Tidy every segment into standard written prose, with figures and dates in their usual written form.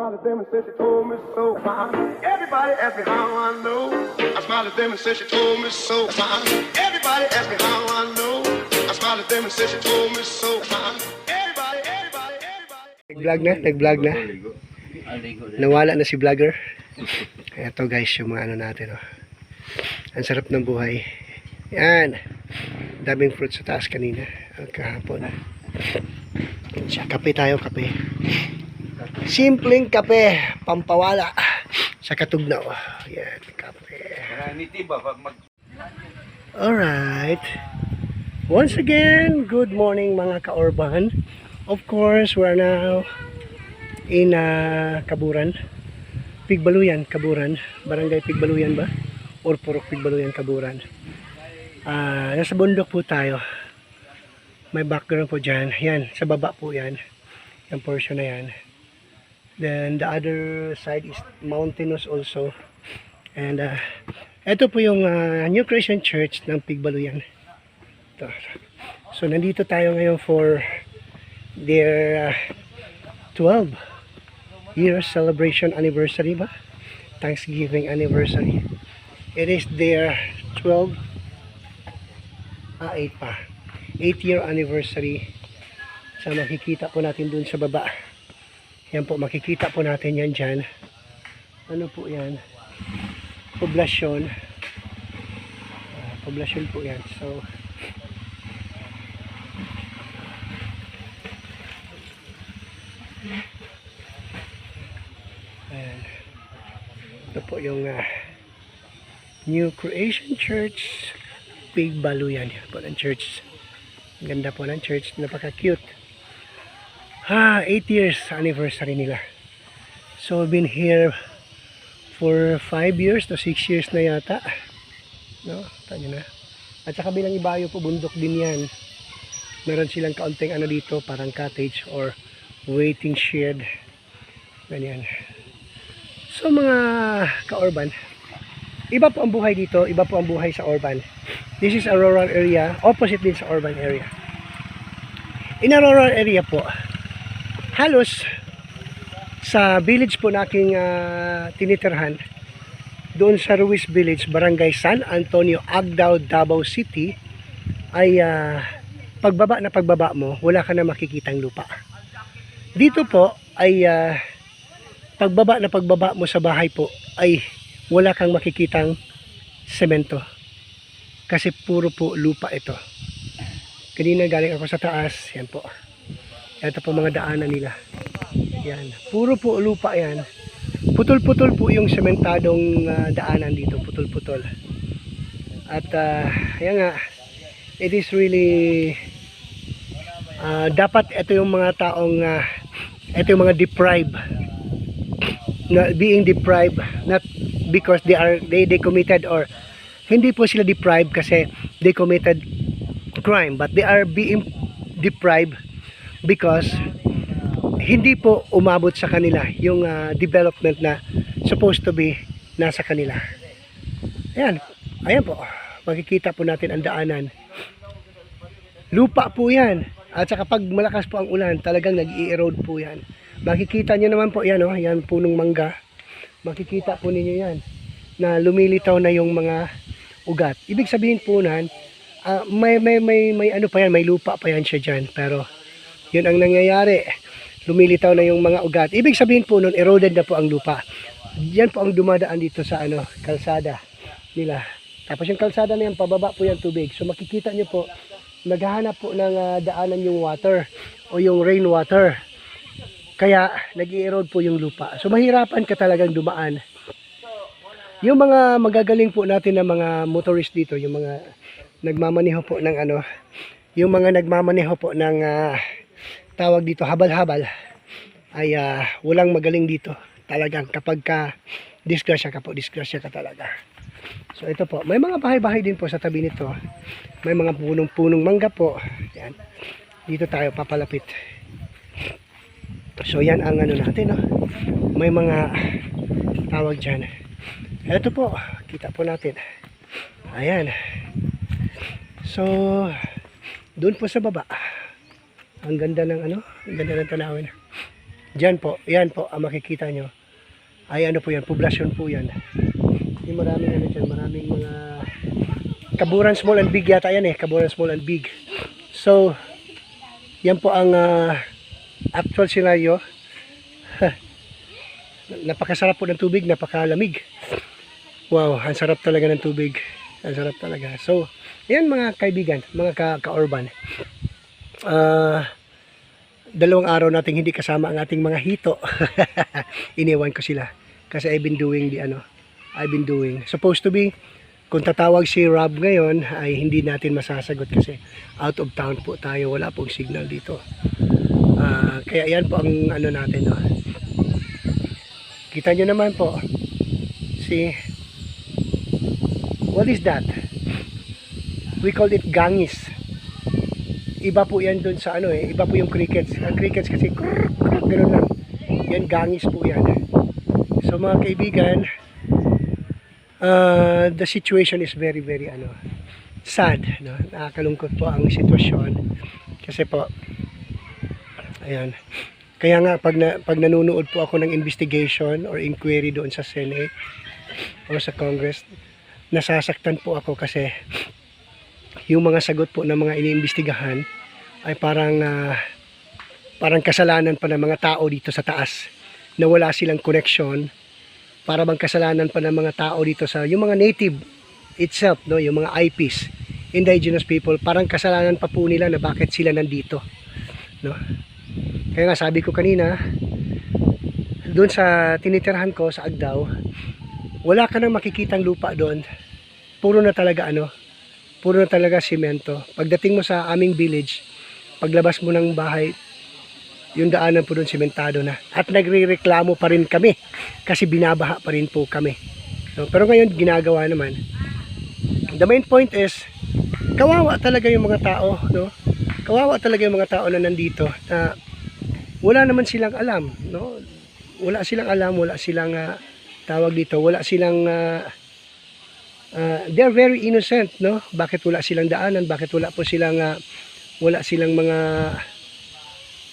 smiled at them and said she told me so. Everybody asked me how I know. I smiled at them and said she told me so. Everybody asked me how I know. I smiled at them and said she told me so. Everybody. Nag-vlog na. Nawala na si vlogger. Ito guys, yung mga ano natin. Oh. Ang sarap ng buhay. Yan. Daming fruit sa taas kanina. Kahapon. Siya, kape tayo, kape. Simpleng kape. Pampawala. Sa katugnaw. Yan, kape. Alright. Once again, good morning mga ka-urban. Of course, we're now in Kaburan. Pigbaluyan, Kaburan. Barangay Pigbaluyan ba? Or Purok Pigbaluyan, Kaburan. Nasa bundok po tayo. May background po dyan. Yan, sa baba po yan. Yung portion na yan. Then the other side is mountainous also. And ito po yung New Creation Church ng Pigbaluyan. Ito. So nandito tayo ngayon for their 12 year celebration anniversary ba? Thanksgiving anniversary. It is their 8 year anniversary. So makikita po natin dun sa baba. Yan po, makikita po natin yan dyan. Ano po yan? Poblasyon. Poblasyon po yan. So ayan. Ito po yung New Creation Church Pigbaluyan. Yan po ng church. Ganda po ng church. Napaka-cute. 8 years anniversary nila. So, been here for 5 years to 6 years na yata. No? Tayo na. At sa kabilang ibayo po, bundok din yan. Meron silang kaunting ano dito, parang cottage or waiting shed. Ganyan. So, mga ka-urban, iba po ang buhay dito, iba po ang buhay sa urban. This is a rural area, opposite din sa urban area. In a rural area po, halos sa village po na aking tinitirhan, doon sa Ruiz Village, Barangay San Antonio, Agdao, Davao City, ay pagbaba mo, wala ka na makikitang lupa. Dito po ay pagbaba mo sa bahay po ay wala kang makikitang semento. Kasi puro po lupa ito. Kanina galing ako sa taas, yan po. Ito po mga daanan nila. Yan, puro po lupa yan. Putol-putol po yung sementadong daanan dito, putol-putol. At yan nga, it is really dapat ito yung mga taong ito yung mga deprived, being deprived not because they committed, or hindi po sila deprived kasi they committed crime, but they are being deprived because hindi po umabot sa kanila yung development na supposed to be nasa kanila. Ayan po, makikita po natin ang daanan. Lupa po yan. At saka pag malakas po ang ulan, talagang nag-i-erode po yan. Makikita nyo naman po yan, oh, yan punong mangga. Makikita po ninyo yan na lumilitaw na yung mga ugat. Ibig sabihin po nan, may ano pa yan, may lupa pa yan siya dyan. Pero yun ang nangyayari. Lumilitaw na yung mga ugat. Ibig sabihin po nun, eroded na po ang lupa. Yan po ang dumadaan dito sa kalsada nila. Tapos yung kalsada na yan, pababa po yan tubig. So makikita nyo po, naghahanap po ng daanan yung water o yung rainwater. Kaya nag-i-erode po yung lupa. So mahirapan ka talagang dumaan. Yung mga magagaling po natin na mga motorist dito, yung mga nagmamaneho po ng yung mga nagmamaneho po ng tawag dito habal-habal, ay walang magaling dito. Talagang kapag disgrasya ka po, disgrasya ka talaga. So ito po, may mga bahay-bahay din po sa tabi nito. May mga punong-punong mangga po. Yan. Dito tayo papalapit. So yan ang natin, no? May mga tawag dyan. Ito po, kita po natin. Ayan. So doon po sa baba, ang ganda ng ang ganda ng tanawin. Diyan po, yan po, ang makikita nyo. Ay ano po yan, poblasyon po yan. Yung maraming ano dyan, maraming mga Kaburan Small and Big yata yan Kaburan Small and Big. So, yan po ang actual scenario. Napakasarap po ng tubig, napakalamig. Wow, ang sarap talaga ng tubig. Ang sarap talaga. So, yan mga kaibigan, mga ka-urban. Dalawang araw nating hindi kasama ang ating mga hito. Iniwan ko sila. Kasi I've been doing supposed to be, kung tatawag si Rob ngayon, ay hindi natin masasagot kasi out of town po tayo. Wala pong signal dito. Kaya yan po ang ano natin. No? Kita nyo naman po. See? What is that? We call it gangis. Iba po yan dun sa ano iba po yung crickets. Ang crickets kasi gano'n lang. Yan gangis po yan. So mga kaibigan, the situation is very sad, no? Nakakalungkot po ang sitwasyon kasi po ayan, kaya nga pag nanonood po ako ng investigation or inquiry doon sa Senate or sa Congress, nasasaktan po ako kasi yung mga sagot po ng mga iniimbestigahan ay parang kasalanan pa ng mga tao dito sa taas na wala silang connection. Para bang kasalanan pa ng mga tao dito sa yung mga native itself, no, yung mga IPs, indigenous people, parang kasalanan pa po nila na bakit sila nandito, no. Kaya nga sabi ko kanina doon sa tinitirahan ko sa Agdao, wala ka nang makikitang lupa doon. Puro na talaga simento. Pagdating mo sa aming village, paglabas mo ng bahay, yung daanan po doon simentado na. At nagrereklamo pa rin kami kasi binabaha pa rin po kami. No, pero ngayon ginagawa naman. The main point is, kawawa talaga yung mga tao, no? Kawawa talaga yung mga tao na nandito na wala naman silang alam, no? Wala silang alam, wala silang tawag dito, wala silang they're very innocent, no? Bakit wala silang daanan? Bakit wala silang mga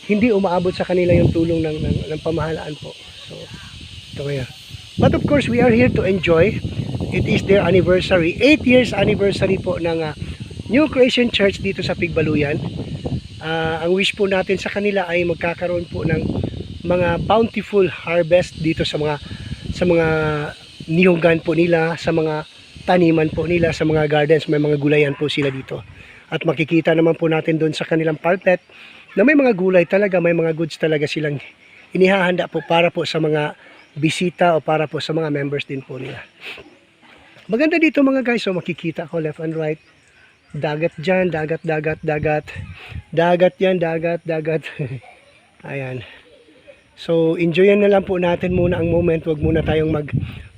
hindi umaabot sa kanila yung tulong ng pamahalaan po. So, ito kaya. But of course, we are here to enjoy. It is their anniversary. 8 years anniversary po ng New Creation Church dito sa Pigbaluyan. Ang wish po natin sa kanila ay magkakaroon po ng mga bountiful harvest dito sa mga niyugan po nila, sa mga taniman po nila, sa mga gardens. May mga gulayan po sila dito. At makikita naman po natin doon sa kanilang pulpit na may mga gulay talaga, may mga goods talaga silang inihahanda po para po sa mga bisita o para po sa mga members din po nila. Maganda dito mga guys, so makikita ko left and right. Dagat dyan, dagat. Dagat yan, dagat. Ayan. So enjoyin na lang po natin muna ang moment. Huwag muna tayong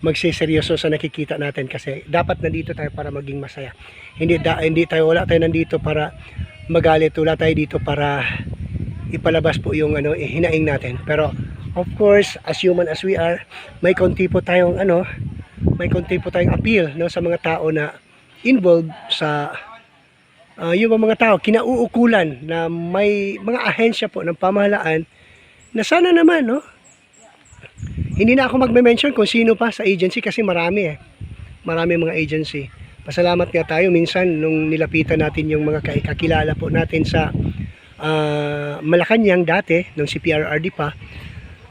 magsiseryoso sa nakikita natin kasi dapat nandito tayo para maging masaya. Wala tayo nandito para magalit, wala tayo dito para ipalabas po yung hinaing natin. Pero of course, as human as we are, may konti po tayong appeal, no, sa mga tao na involved sa yung mga tao kinauukulan na may mga ahensya po ng pamahalaan na sana naman, no, hindi na ako magme-mention kung sino pa sa agency kasi marami mga agency. Pasalamat nga tayo minsan nung nilapitan natin yung mga kakilala po natin sa Malacanang dati, nung si PRRD pa,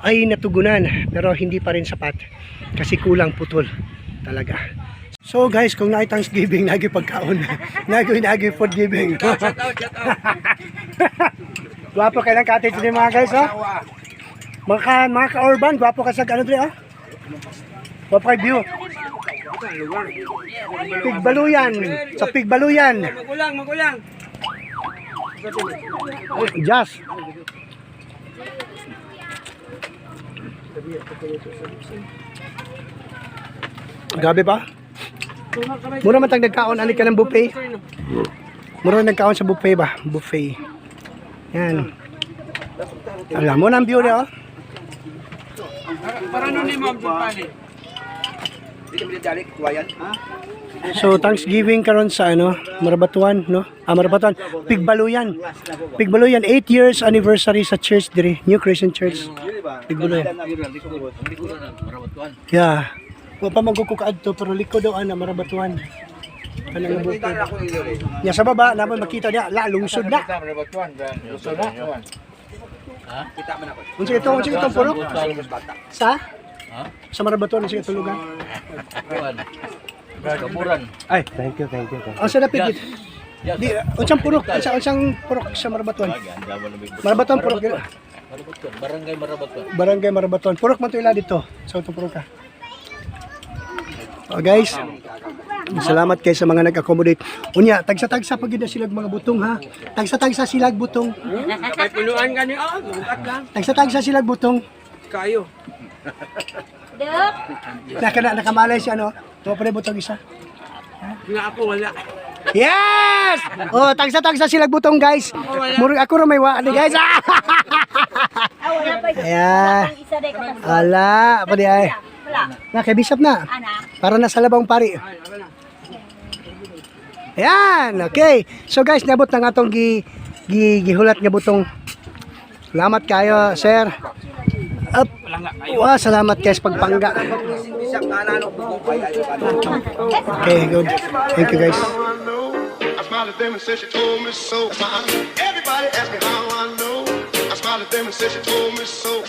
ay natugunan pero hindi pa rin sapat kasi kulang putol talaga. So guys, kung na Thanksgiving, nagipagkaon, food giving. Shout out. Gwapo kayo ng cottage din mga guys, oh. Mga ka-urban, gwapo ka sa dito, oh. Gwapo kayo view. Pigbaluyan, sa Pigbaluyan. Magulang. Just. Gabi ba? Mura man tag nagkaon, ani ka ng buffet. Mura nagkaon sa buffet ba? Buffet. Yan. Alam mo nang view niya, oh. Para nun ni Ma'am Jupani. So Thanksgiving karon sa Marabatuan, no? Marabatuan, Pigbaluyan. 8 years anniversary sa church diri, New Creation Church. Ligulo yan. Yeah. Wa pa magkukukaad to pero likod daw ana marabatuan. Kanang bukid. Ya sa baba naman makita niya la lungsod na. Ha? Kita man ako. Unsa ito purok? Sa? Ha? Sa marabatuan sa tulugan. Kuan. Kaburan. Ay, thank you. Ang sa dapit. Di unsang purok? Unsang purok sa marabatuan? Marabatuan purok. Marabatuan. Barangay Marabatuan. Barangay Marabatuan. Purok man to ila dito. Sa utong purok ka. Oh, guys. Salamat kay sa mga nag-accommodate. Unya, tagsa-tagsa pag na silag mga butong ha. Tagsa-tagsa silag butong. Kapay punuan ka niya. Lukat lang. Tagsa-tagsa silag butong. Kayo. Nakamalay siya no. Tuwa pa rin butong isa. Nga ako wala. Yes! Oh, tagsa-tagsa silag butong guys. Murag ako ra may wa ni guys. Ayan. Ala, pa di ay. Na kay bisap na. Para na sa labang pari. Ayan, okay. So guys, nabot na nga itong gihulat nga butong. Salamat kayo, sir. Up. Wow, salamat guys pagpangga. Okay, good. Thank you guys. I smiled at them and said she told me so. Everybody asked me how I know. I smiled at them and said she told me so.